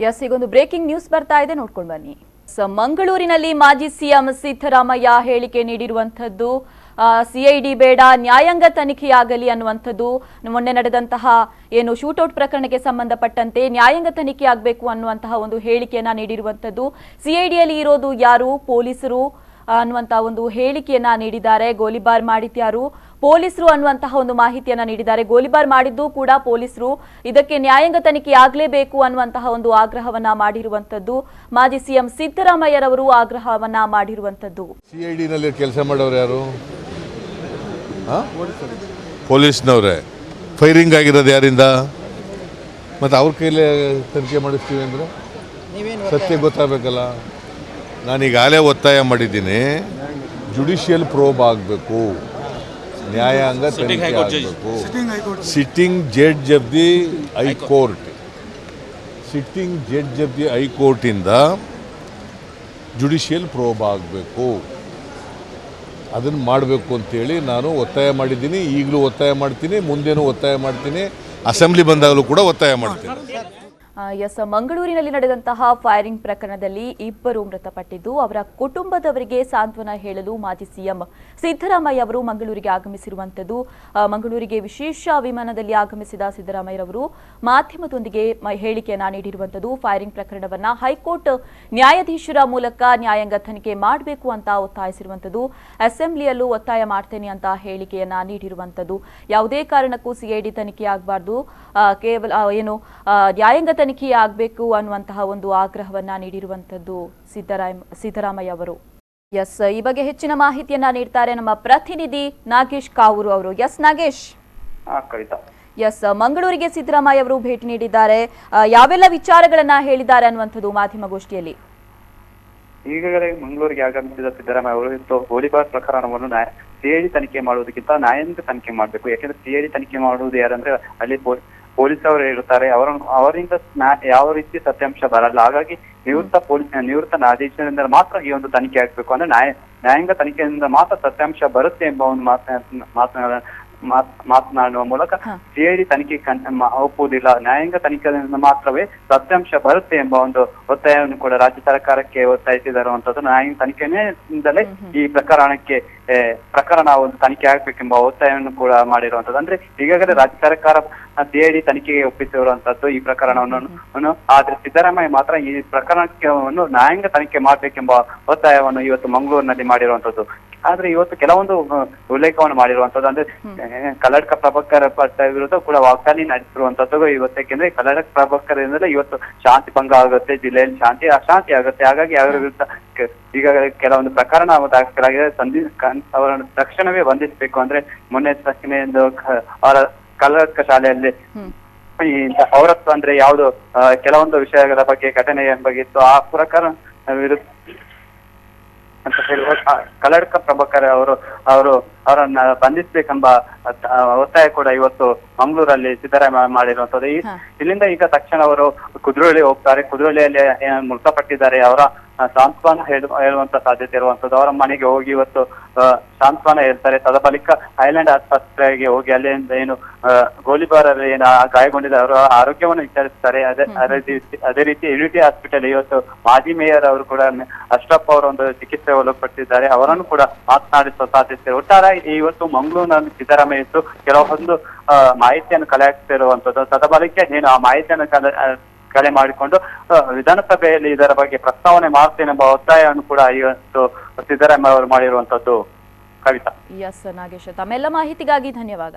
S ಈಗೊಂದು breaking news ಬರ್ತಾ ಇದೆ, ನೋಡ್ಕೊಂಡು ಬನ್ನಿ. ಮಂಗಳೂರಿನಲ್ಲಿ ಮಾಜಿ ಸಿಎಂ ಸಿದ್ದರಾಮಯ್ಯ ಹೇಳಿಕೆ ನೀಡಿರುವಂತದ್ದು ಸಿಐಡಿ ಬೇಡ, ನ್ಯಾಯಾಂಗ ತನಿಖೆಯಾಗಲಿ ಅನ್ನುವಂಥದ್ದು. ಮೊನ್ನೆ ನಡೆದಂತಹ ಏನು ಶೂಟೌಟ್ ಪ್ರಕರಣಕ್ಕೆ ಸಂಬಂಧಪಟ್ಟಂತೆ ನ್ಯಾಯಾಂಗ ತನಿಖೆ ಆಗಬೇಕು ಅನ್ನುವಂತಹ ಒಂದು ಹೇಳಿಕೆಯನ್ನ ನೀಡಿರುವಂತದ್ದು. ಸಿಐಡಿಯಲ್ಲಿ ಇರೋದು ಯಾರು, ಪೊಲೀಸರು ಅನ್ನುವಂತಹ ಒಂದು ಹೇಳಿಕೆಯನ್ನ ನೀಡಿದ್ದಾರೆ. ಗೋಲಿಬಾರ್ ಮಾಡಿದ್ಯಾರು, ಪೊಲೀಸರು ಅನ್ನುವಂತಹ ಒಂದು ಮಾಹಿತಿಯನ್ನ ನೀಡಿದ್ದಾರೆ. ಗೋಲಿಬಾರ್ ಮಾಡಿದ್ದು ಕೂಡ ಪೊಲೀಸರು, ಇದಕ್ಕೆ ನ್ಯಾಯಾಂಗ ತನಿಖೆ ಆಗಲೇಬೇಕು ಅನ್ನುವಂತಹ ಒಂದು ಆಗ್ರಹವನ್ನ ಮಾಡಿರುವಂತದ್ದು. ಮಾಜಿ ಸಿಎಂ ಸಿದ್ದರಾಮಯ್ಯರವರು ಆಗ್ರಹವನ್ನ ಮಾಡಿರುವಂತದ್ದು. ಸಿಐಡಿನಲ್ಲಿ ಕೆಲಸ ಮಾಡೋರು ಯಾರು? ಪೊಲೀಸ್ನವ್ರೆ. ಫೈರಿಂಗ್ ಆಗಿರೋದು ಯಾರಿಂದ? ಮತ್ತು ಅವ್ರ ಕೈಲೇ ತನಿಖೆ ಮಾಡಿಸ್ತೀವಿ ಅಂದರೆ ಸತ್ಯ ಗೊತ್ತಾಗಬೇಕಲ್ಲ. ನಾನೀಗಾಗಲೇ ಒತ್ತಾಯ ಮಾಡಿದ್ದೀನಿ, ಜುಡಿಷಿಯಲ್ ಪ್ರೋಬ್ ಆಗಬೇಕು, ನ್ಯಾಯಾಂಗ ತನಿಖೆ ಆಗಬೇಕು. Sitting judge of the high court, sitting judge of the ಹೈಕೋರ್ಟಿಂದ ಜುಡಿಷಿಯಲ್ ಪ್ರೋಬ್ ಆಗಬೇಕು, ಅದನ್ನು ಮಾಡಬೇಕು ಅಂತೇಳಿ ನಾನು ಒತ್ತಾಯ ಮಾಡಿದ್ದೀನಿ. ಈಗಲೂ ಒತ್ತಾಯ ಮಾಡ್ತೀನಿ, ಮುಂದೇನೂ ಒತ್ತಾಯ ಮಾಡ್ತೀನಿ, ಅಸೆಂಬ್ಲಿ ಬಂದಾಗಲೂ ಕೂಡ ಒತ್ತಾಯ ಮಾಡ್ತೀನಿ. ಎಸ್, ಮಂಗಳೂರಿನಲ್ಲಿ ನಡೆದಂತಹ ಫೈರಿಂಗ್ ಪ್ರಕರಣದಲ್ಲಿ ಇಬ್ಬರು ಮೃತಪಟ್ಟಿದ್ದು, ಅವರ ಕುಟುಂಬದವರಿಗೆ ಸಾಂತ್ವನ ಹೇಳಲು ಮಾಜಿ ಸಿಎಂ ಸಿದ್ದರಾಮಯ್ಯ ಅವರು ಮಂಗಳೂರಿಗೆ ಆಗಮಿಸಿರುವಂತದ್ದು. ಮಂಗಳೂರಿಗೆ ವಿಶೇಷ ವಿಮಾನದಲ್ಲಿ ಆಗಮಿಸಿದ ಸಿದ್ದರಾಮಯ್ಯರವರು ಮಾಧ್ಯಮದೊಂದಿಗೆ ಹೇಳಿಕೆಯನ್ನ ನೀಡಿರುವಂತದ್ದು. ಫೈರಿಂಗ್ ಪ್ರಕರಣವನ್ನ ಹೈಕೋರ್ಟ್ ನ್ಯಾಯಾಧೀಶರ ಮೂಲಕ ನ್ಯಾಯಾಂಗ ತನಿಖೆ ಮಾಡಬೇಕು ಅಂತ ಒತ್ತಾಯಿಸಿರುವಂತದ್ದು. ಅಸೆಂಬ್ಲಿಯಲ್ಲೂ ಒತ್ತಾಯ ಮಾಡ್ತೇನೆ ಅಂತ ಹೇಳಿಕೆಯನ್ನ ನೀಡಿರುವಂತದ್ದು. ಯಾವುದೇ ಕಾರಣಕ್ಕೂ ಸಿಐಡಿ ತನಿಖೆ ಆಗಬಾರ್ದು, ಕೇವಲ ಏನು ನ್ಯಾಯಾಂಗ ತನಿಖೆ ಆಗಬೇಕು ಅನ್ನುವಂತಹ ಒಂದು ಆಗ್ರಹವನ್ನ ನೀಡಿರುವಂತದ್ದು ಸಿದ್ದರಾಮಯ್ಯ ಅವರು. ಎಸ್, ಈ ಬಗ್ಗೆ ಹೆಚ್ಚಿನ ಮಾಹಿತಿಯನ್ನ ನೀಡ್ತಾರೆ ನಮ್ಮ ಪ್ರತಿನಿಧಿ ನಾಗೇಶ್ ಕಾವೂರು ಅವರು. ಎಸ್ ನಾಗೇಶ್. ಎಸ್, ಮಂಗಳೂರಿಗೆ ಸಿದ್ದರಾಮಯ್ಯ ಅವರು ಭೇಟಿ ನೀಡಿದ್ದಾರೆ. ಯಾವೆಲ್ಲ ವಿಚಾರಗಳನ್ನ ಹೇಳಿದ್ದಾರೆ ಅನ್ನುವಂಥದ್ದು ಮಾಧ್ಯಮಗೋಷ್ಠಿಯಲ್ಲಿ? ಈಗಾಗಲೇ ಮಂಗಳೂರಿಗೆ ಆಗಮಿಸಿದ ಸಿದ್ದರಾಮಯ್ಯ ಅವರು ಗೋಲಿಬಾರ್ ಪ್ರಕರಣವನ್ನು ಸಿಐಡಿ ತನಿಖೆ ಮಾಡುವುದಕ್ಕಿಂತ ನ್ಯಾಯಾಂಗ ತನಿಖೆ ಮಾಡಬೇಕು. ಯಾಕೆಂದ್ರೆ ಸಿಐಡಿ ತನಿಖೆ ಮಾಡುವುದು ಯಾರಂದ್ರೆ ಅಲ್ಲಿ ಪೊಲೀಸ್ ಅವರು ಇರುತ್ತಾರೆ, ಅವರಿಂದ ಯಾವ ರೀತಿ ಸತ್ಯಾಂಶ ಬರಲ್ಲ. ಹಾಗಾಗಿ ನಿವೃತ್ತ ನ್ಯಾಯಾಧೀಶರಿಂದ ಮಾತ್ರ ಈ ಒಂದು ತನಿಖೆ ಆಗ್ಬೇಕು, ಅಂದ್ರೆ ನ್ಯಾಯಾಂಗ ತನಿಖೆಯಿಂದ ಮಾತ್ರ ಸತ್ಯಾಂಶ ಬರುತ್ತೆ ಎಂಬ ಒಂದು ಮಾತನಾಡುವ ಮೂಲಕ ಸಿಐಡಿ ತನಿಖೆ ಒಪ್ಪುವುದಿಲ್ಲ, ನ್ಯಾಯಾಂಗ ತನಿಖೆಯಿಂದ ಮಾತ್ರವೇ ಸತ್ಯಾಂಶ ಬರುತ್ತೆ ಎಂಬ ಒಂದು ಒತ್ತಾಯವನ್ನು ಕೂಡ ರಾಜ್ಯ ಸರ್ಕಾರಕ್ಕೆ ಒತ್ತಾಯಿಸಿರುವಂತದ್ದು. ನ್ಯಾಯಾಂಗ ತನಿಖೆಯಿಂದಲೇ ಈ ಪ್ರಕರಣ ಒಂದು ತನಿಖೆ ಆಗ್ಬೇಕೆಂಬ ಒತ್ತಾಯವನ್ನು ಕೂಡ ಮಾಡಿರುವಂತದ್ದು. ಅಂದ್ರೆ ಈಗಾಗಲೇ ರಾಜ್ಯ ಸರ್ಕಾರ ಸಿಐಡಿ ತನಿಖೆಗೆ ಒಪ್ಪಿಸಿರುವಂತದ್ದು ಈ ಪ್ರಕರಣವನ್ನು. ಆದ್ರೆ ಸಿದ್ದರಾಮಯ್ಯ ಮಾತ್ರ ಈ ಪ್ರಕರಣವನ್ನು ನ್ಯಾಯಾಂಗ ತನಿಖೆ ಮಾಡ್ಬೇಕೆಂಬ ಒತ್ತಾಯವನ್ನು ಇವತ್ತು ಮಂಗಳೂರಿನಲ್ಲಿ ಮಾಡಿರುವಂತದ್ದು. ಆದ್ರೆ ಇವತ್ತು ಕೆಲವೊಂದು ಉಲ್ಲೇಖವನ್ನು ಮಾಡಿರುವಂತದ್ದು, ಅಂದ್ರೆ ಕಲ್ಲಡ್ಕ ಪ್ರಭಾಕರ್ ಭಟ್ ವಿರುದ್ಧ ಕೂಡ ವಾಗ್ದಾಳಿ ನಡೆಸಿರುವಂತದ್ದು ಇವತ್ತು. ಯಾಕೆಂದ್ರೆ ಕಲ್ಲಡ್ಕ ಪ್ರಭಾಕರ್ ಇಂದಲೇ ಇವತ್ತು ಶಾಂತಿ ಭಂಗ ಆಗುತ್ತೆ, ಜಿಲ್ಲೆಯಲ್ಲಿ ಅಶಾಂತಿ ಆಗುತ್ತೆ. ಹಾಗಾಗಿ ಅವರ ವಿರುದ್ಧ ಈಗಾಗಲೇ ಕೆಲವೊಂದು ಪ್ರಕರಣ ದಾಖಲಾಗಿದೆ. ಅವರನ್ನು ತಕ್ಷಣವೇ ಬಂಧಿಸಬೇಕು. ಅಂದ್ರೆ ಮೊನ್ನೆ ತಕ್ಷಣ ಅವರ ಕಲ್ಲಡ್ಕ ಶಾಲೆಯಲ್ಲಿ ಪೌರತ್ವ ಅಂದ್ರೆ ಯಾವುದು ಕೆಲವೊಂದು ವಿಷಯಗಳ ಬಗ್ಗೆ ಘಟನೆಯ ಬಗ್ಗೆ ಇತ್ತು, ಆ ಪ್ರಕರಣ ವಿರುದ್ಧ ಅಂತ ಹೇಳುವ ಕಲ್ಲಡ್ಕ ಪ್ರಭಾಕರ್ ಅವರನ್ನ ಬಂಧಿಸಬೇಕೆಂಬ ಒತ್ತಾಯ ಕೂಡ ಇವತ್ತು ಮಂಗಳೂರಲ್ಲಿ ಸಿದ್ದರಾಮಯ್ಯ ಮಾಡಿರುವಂತದ್ದು. ಇಲ್ಲಿಂದ ಈಗ ತಕ್ಷಣ ಅವರು ಕುದ್ರೋಳಿ ಹೋಗ್ತಾರೆ. ಕುದ್ರೋಳಿಯಲ್ಲಿ ಮೃತಪಟ್ಟಿದ್ದಾರೆ, ಅವರ ಸಾಂತ್ವನ ಹೇಳುವಂತ ಸಾಧ್ಯತೆ ಇರುವಂತದ್ದು. ಅವರ ಮನೆಗೆ ಹೋಗಿ ಇವತ್ತು ಸಾಂತ್ವನ ಹೇಳ್ತಾರೆ. ತದಬಳಿಕ ಐಲ್ಯಾಂಡ್ ಆಸ್ಪತ್ರೆಗೆ ಹೋಗಿ ಅಲ್ಲಿಂದ ಏನು ಗೋಲಿಬಾರಲ್ಲಿ ಏನು ಗಾಯಗೊಂಡಿದೆ ಅವರ ಆರೋಗ್ಯವನ್ನು ವಿಚಾರಿಸ್ತಾರೆ. ಅದೇ ರೀತಿ ಯುನಿಟಿ ಹಾಸ್ಪಿಟಲ್ ಇವತ್ತು ಮಾಜಿ ಮೇಯರ್ ಅವರು ಕೂಡ ಅಶ್ರಫ್ ಅವರ ಒಂದು ಚಿಕಿತ್ಸೆ ಒಳಪಟ್ಟಿದ್ದಾರೆ, ಅವರನ್ನು ಕೂಡ ಮಾತನಾಡಿಸುವ ಸಾಧ್ಯತೆ. ಒಟ್ಟಾರೆ ಇವತ್ತು ಮಂಗಳೂರಿನಲ್ಲಿ ಸಿದ್ದರಾಮಯ್ಯ ಇತ್ತು ಕೆಲವೊಂದು ಮಾಹಿತಿಯನ್ನು ಕಲೆ ಹಾಕ್ತಿರುವಂತದ್ದು. ತದಬಳಿಕ ಏನು ಆ ಮಾಹಿತಿಯನ್ನು ಕಲೆ ಮಾಡಿಕೊಂಡು ವಿಧಾನಸಭೆಯಲ್ಲಿ ಇದರ ಬಗ್ಗೆ ಪ್ರಸ್ತಾವನೆ ಮಾಡ್ತೇನೆಂಬ ಒತ್ತಾಯವನ್ನು ಕೂಡ ಇವತ್ತು ಸಿದ್ದರಾಮಯ್ಯ ಅವರು ಮಾಡಿರುವಂತದ್ದು. ಕವಿತಾ. ಎಸ್ ನಾಗೇಶ್, ತಮ್ಮೆಲ್ಲ ಮಾಹಿತಿಗಾಗಿ ಧನ್ಯವಾದ.